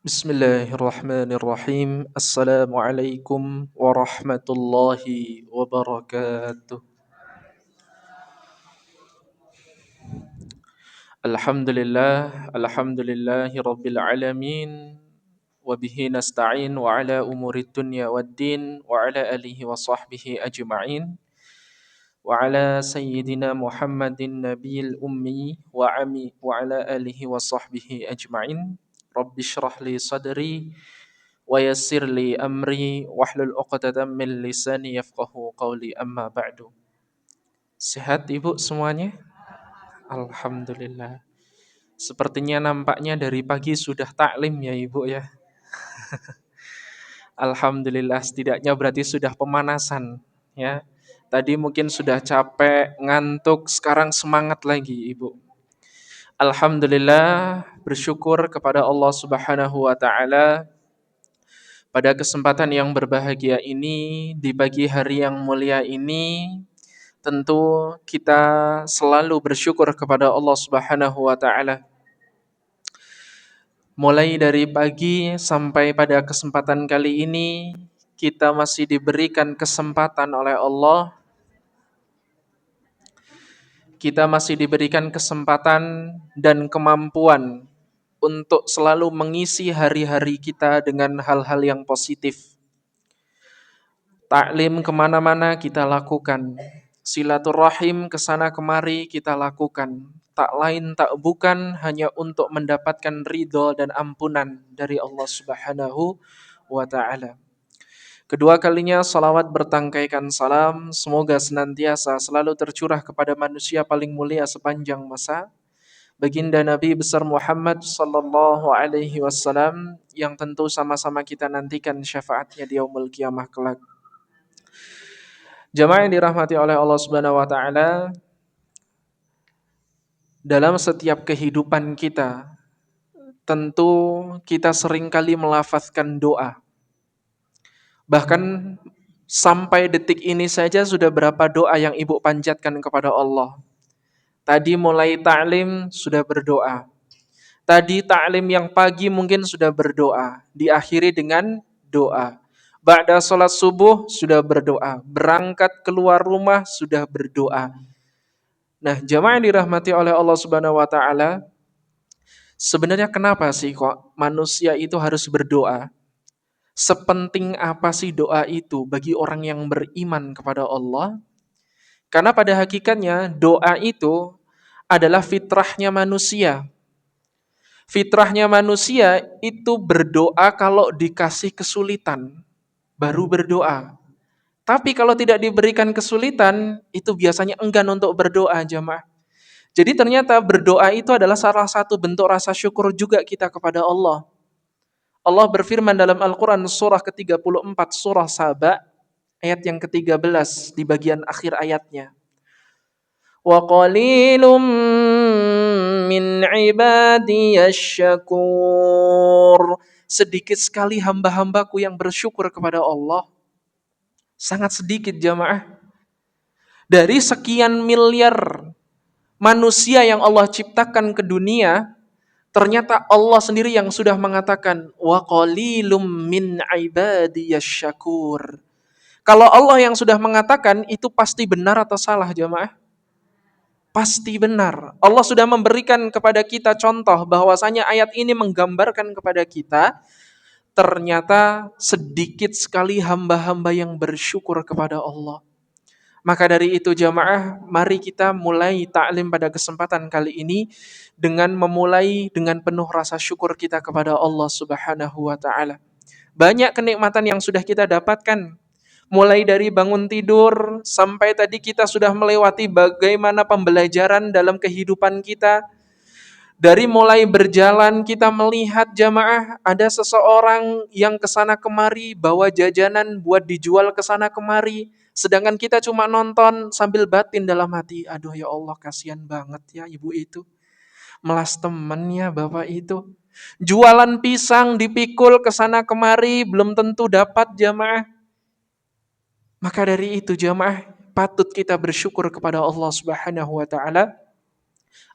Bismillahirrahmanirrahim. Assalamualaikum warahmatullahi wabarakatuh. Alhamdulillahi rabbil alamin. Wabihi nasta'in wa ala umurid dunya waddin wa ala alihi wa sahbihi ajma'in. Wa ala sayyidina Muhammadin nabiyil ummi wa ala alihi wa sahbihi ajma'in. Rabbi shrah li sadri wa yassir li amri wahlul 'uqdatam min lisani yafqahu qawli amma ba'du. Sehat Ibu semuanya? Alhamdulillah. Sepertinya nampaknya dari pagi sudah taklim ya Ibu ya. Alhamdulillah, setidaknya berarti sudah pemanasan ya. Tadi mungkin sudah capek, ngantuk, sekarang semangat lagi Ibu. Alhamdulillah, bersyukur kepada Allah Subhanahu wa taala pada kesempatan yang berbahagia ini, di pagi hari yang mulia ini, tentu kita selalu bersyukur kepada Allah Subhanahu wa taala. Mulai dari pagi sampai pada kesempatan kali ini, kita masih diberikan kesempatan oleh Allah. Kita masih diberikan kesempatan dan kemampuan untuk selalu mengisi hari-hari kita dengan hal-hal yang positif. Taklim kemana-mana kita lakukan. Silaturahim kesana kemari kita lakukan. Tak lain tak bukan hanya untuk mendapatkan ridho dan ampunan dari Allah Subhanahu wa ta'ala. Kedua kalinya salawat bertangkaikan salam, semoga senantiasa selalu tercurah kepada manusia paling mulia sepanjang masa, baginda Nabi besar Muhammad sallallahu alaihi wasallam, yang tentu sama-sama kita nantikan syafaatnya di yaumul qiyamah kelak. Jamaah yang dirahmati oleh Allah Subhanahu wa taala, dalam setiap kehidupan kita tentu kita seringkali melafazkan doa. Bahkan sampai detik ini saja sudah berapa doa yang Ibu panjatkan kepada Allah. Tadi mulai ta'lim sudah berdoa. Tadi ta'lim yang pagi mungkin sudah berdoa. Diakhiri dengan doa. Ba'da sholat subuh sudah berdoa. Berangkat keluar rumah sudah berdoa. Nah, jamaah yang dirahmati oleh Allah Subhanahu wa taala, sebenarnya kenapa sih kok manusia itu harus berdoa? Sepenting apa sih doa itu bagi orang yang beriman kepada Allah? Karena pada hakikatnya doa itu adalah fitrahnya manusia. Fitrahnya manusia itu berdoa kalau dikasih kesulitan, baru berdoa. Tapi kalau tidak diberikan kesulitan, itu biasanya enggan untuk berdoa, jamaah. Jadi ternyata berdoa itu adalah salah satu bentuk rasa syukur juga kita kepada Allah. Allah berfirman dalam Al-Quran surah ke-34, surah Saba, ayat yang ke-13 di bagian akhir ayatnya. Wa qalilum min ibadiyash syakur. Sedikit sekali hamba-hambaku yang bersyukur kepada Allah. Sangat sedikit, jamaah. Dari sekian miliar manusia yang Allah ciptakan ke dunia, ternyata Allah sendiri yang sudah mengatakan wa qalilum min ibadiyash syakur. Kalau Allah yang sudah mengatakan, itu pasti benar atau salah, jamaah? Pasti benar. Allah sudah memberikan kepada kita contoh bahwasanya ayat ini menggambarkan kepada kita ternyata sedikit sekali hamba-hamba yang bersyukur kepada Allah. Maka dari itu jamaah, mari kita mulai taklim pada kesempatan kali ini dengan memulai dengan penuh rasa syukur kita kepada Allah Subhanahu wa taala. Banyak kenikmatan yang sudah kita dapatkan. Mulai dari bangun tidur sampai tadi kita sudah melewati bagaimana pembelajaran dalam kehidupan kita. Dari mulai berjalan kita melihat jamaah ada seseorang yang kesana kemari bawa jajanan buat dijual kesana kemari. Sedangkan kita cuma nonton sambil batin dalam hati. Aduh ya Allah, kasihan banget ya ibu itu. Melas temennya bapak itu. Jualan pisang dipikul kesana kemari belum tentu dapat jamaah. Maka dari itu jamaah patut kita bersyukur kepada Allah Subhanahu wa taala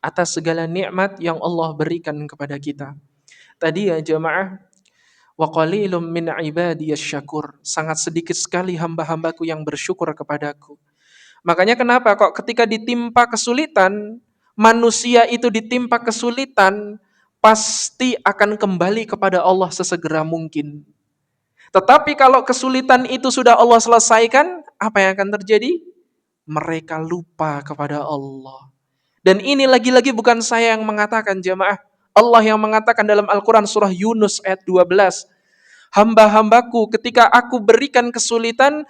atas segala nikmat yang Allah berikan kepada kita. Tadi ya jamaah, Wa qalilum min ibadiyasy syakur. Sangat sedikit sekali hamba-hambaku yang bersyukur kepadaku. Makanya kenapa kok ketika ditimpa kesulitan, manusia itu ditimpa kesulitan, pasti akan kembali kepada Allah sesegera mungkin. Tetapi kalau kesulitan itu sudah Allah selesaikan, apa yang akan terjadi? Mereka lupa kepada Allah. Dan ini lagi-lagi bukan saya yang mengatakan, jemaah. Allah yang mengatakan dalam Al-Quran surah Yunus ayat 12. Hamba-hambaku ketika aku berikan kesulitan,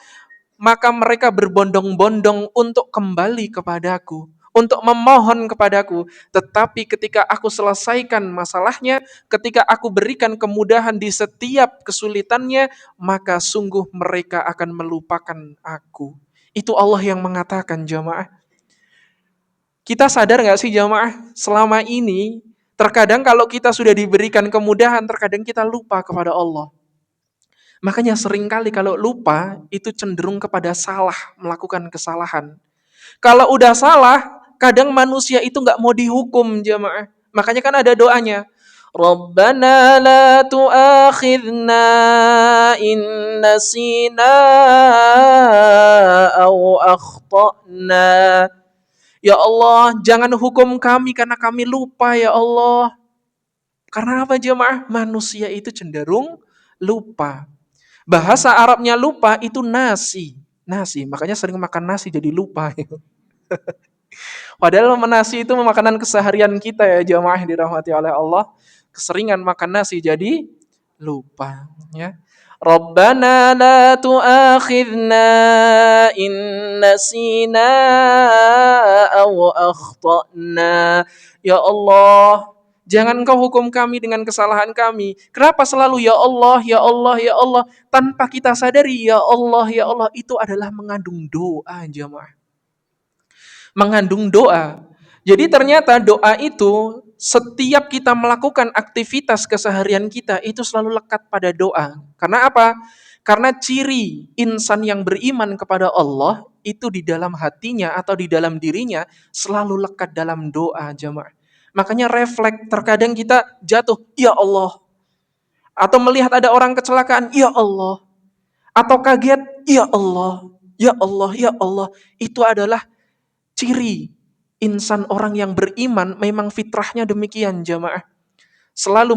maka mereka berbondong-bondong untuk kembali kepadaku, untuk memohon kepadaku. Tetapi ketika aku selesaikan masalahnya, ketika aku berikan kemudahan di setiap kesulitannya, maka sungguh mereka akan melupakan aku. Itu Allah yang mengatakan, jamaah. Kita sadar nggak sih jamaah, selama ini terkadang kalau kita sudah diberikan kemudahan, terkadang kita lupa kepada Allah. Makanya seringkali kalau lupa, itu cenderung kepada salah, melakukan kesalahan. Kalau udah salah, kadang manusia itu nggak mau dihukum, jamaah. Makanya kan ada doanya. Rabbana la tu'akhidna in nasina au akhtana. Ya Allah, jangan hukum kami karena kami lupa ya Allah. Karena apa jemaah? Manusia itu cenderung lupa. Bahasa Arabnya lupa itu nasi. Nasi, makanya sering makan nasi jadi lupa. Padahal nasi itu makanan keseharian kita ya jemaah yang dirahmati oleh Allah. Keseringan makan nasi jadi lupa. Ya. Rabbana la tu'akhidna in nasina aw akhtana. Ya Allah, jangan kau hukum kami dengan kesalahan kami. Kenapa selalu ya Allah, ya Allah, ya Allah, tanpa kita sadari ya Allah, itu adalah mengandung doa jemaah. Mengandung doa. Jadi ternyata doa itu setiap kita melakukan aktivitas keseharian kita itu selalu lekat pada doa. Karena apa? Karena ciri insan yang beriman kepada Allah itu di dalam hatinya atau di dalam dirinya selalu lekat dalam doa, jemaah. Makanya refleks terkadang kita jatuh, ya Allah. Atau melihat ada orang kecelakaan, ya Allah. Atau kaget, ya Allah. Ya Allah, ya Allah. Itu adalah ciri insan orang yang beriman memang fitrahnya demikian, jamaah. Selalu